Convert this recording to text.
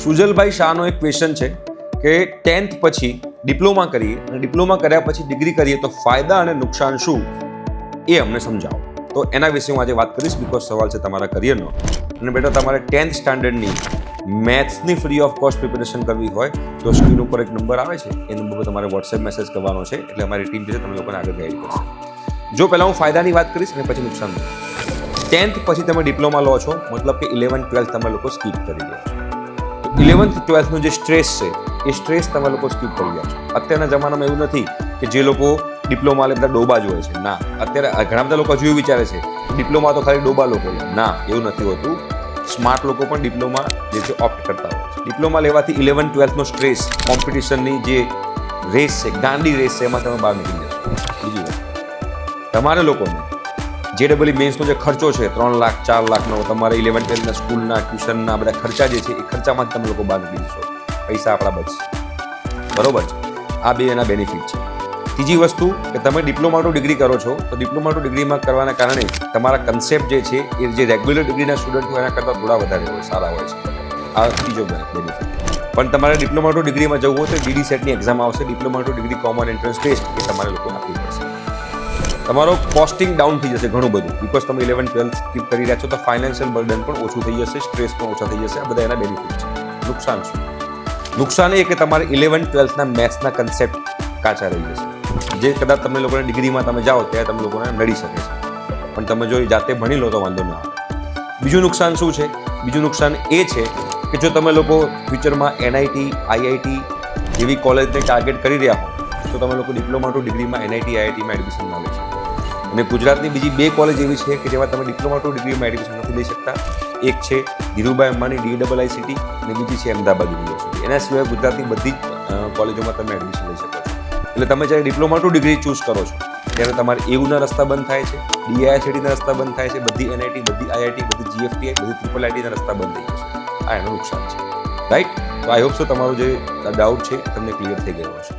સુજલભાઈ શાહનો એક ક્વેશ્ચન છે કે 10th પછી ડિપ્લોમા કરીએ અને ડિપ્લોમા કર્યા પછી ડિગ્રી કરીએ તો ફાયદા અને નુકસાન શું એ અમને સમજાવો. તો એના વિશે હું આજે વાત કરીશ, બીકોઝ સવાલ છે તમારા કરિયરનો. અને બેટા, તમારે 10th સ્ટાન્ડર્ડની મેથ્સની ફ્રી ઓફ કોસ્ટ પ્રિપેરેશન કરવી હોય તો સ્ક્રીન ઉપર એક નંબર આવે છે, એ નંબર પર તમારે વોટ્સએપ મેસેજ કરવાનો છે, એટલે અમારી ટીમ છે તમે લોકોને આગળ ગાઈડ કરશે. જો પહેલાં હું ફાયદાની વાત કરીશ અને પછી નુકસાન. 10th પછી તમે ડિપ્લોમા લો છો, મતલબ કે 11th 12th તમે લોકો સ્કીપ કરી દો છો. 11th 12thનો જે સ્ટ્રેસ છે એ સ્ટ્રેસ તમે લોકો સ્કીપ કરી રહ્યા છો. અત્યારના જમાનામાં એવું નથી કે જે લોકો ડિપ્લોમા લે બધા ડોબા જ હોય છે. ના, અત્યારે ઘણા બધા લોકો હજુ એવું વિચારે છે ડિપ્લોમા તો ખાલી ડોબા લોકો લે. ના, એવું નથી હોતું. સ્માર્ટ લોકો પણ ડિપ્લોમા જે છે ઓપ્ટ કરતા હોય છે. ડિપ્લોમા લેવાથી 11th 12thનો સ્ટ્રેસ, કોમ્પિટિશનની જે રેસ છે, ગાંડી રેસ છે, એમાં તમે બહાર નીકળી જશો. બીજી વાત, તમારે લોકોને JEE મેન્સનો જે ખર્ચો છે 3 લાખ 4 લાખનો, તમારે 11th 12thના સ્કૂલના ટ્યુશનના બધા ખર્ચા જે છે એ ખર્ચામાં જ તમે લોકો બહાર નીકળી જશો. પૈસા આપણા બચશે. બરોબર છે? આ બે એના બેનિફિટ છે. ત્રીજી વસ્તુ કે તમે ડિપ્લોમા ટુ ડિગ્રી કરો છો તો ડિપ્લોમા ટુ ડિગ્રીમાં કરવાના કારણે તમારા કન્સેપ્ટ જે છે એ જે રેગ્યુલર ડિગ્રીના સ્ટુડન્ટ હોય એના કરતાં થોડા વધારે હોય, સારા હોય છે. આ ત્રીજો બેનિફિટ. પણ તમારે ડિપ્લોમા ટુ ડિગ્રીમાં જવું હોય તો DD સેટની એક્ઝામ આવશે, diploma to degree common entrance test, એ તમારે લોકો આપવી પડશે. તમારો કોસ્ટિંગ ડાઉન થઈ જશે ઘણું બધું, બીકોઝ તમે 11th 12th સ્કીપ કરી રહ્યા છો તો ફાઇનાન્શિયલ બર્ડન પણ ઓછું થઈ જશે, સ્ટ્રેસ પણ ઓછા થઈ જશે. આ બધા એના બેનિફિટ છે. નુકસાન શું? નુકસાન એ કે તમારે 11th 12thના મેથ્સના કન્સેપ્ટ કાચા રહી જશે, જે કદાચ તમે લોકોને ડિગ્રીમાં તમે જાઓ ત્યારે તમે લોકોને નડી શકે છે, પણ તમે જો જાતે ભણી લો તો વાંધો ના આવે. બીજું નુકસાન શું છે? બીજું નુકસાન એ છે કે જો તમે લોકો ફ્યુચરમાં NIT, IIT જેવી કોલેજને ટાર્ગેટ કરી રહ્યા હો તો તમે લોકો ડિપ્લોમા ટુ ડિગ્રીમાં NIT, IITમાં એડમિશન ના લઈ શકો. અને ગુજરાતની બીજી 2 કોલેજ એવી છે કે જેમાં તમે ડિપ્લોમા ટુ ડિગ્રીમાં એડમિશન નથી લઈ શકતા. એક છે ધીરુભાઈ અંબાણી DIIT અને બીજી છે અમદાવાદ યુનિવર્સિટી. એના સિવાય ગુજરાતની બધી જ કોલેજોમાં તમે એડમિશન લઈ શકો છો. એટલે તમે જ્યારે ડિપ્લોમા ટુ ડિગ્રી ચૂઝ કરો છો ત્યારે તમારે EUના રસ્તા બંધ થાય છે, DIITના રસ્તા બંધ થાય છે, બધી NIT, બધી IIT, બધી GFTI, બધી IIITના રસ્તા બંધ થઈ જશે. આ એનું નુકસાન છે. રાઈટ? તો આઈ હોપ સો તમારો જે ડાઉટ છે તમને ક્લિયર થઈ ગયો હશે.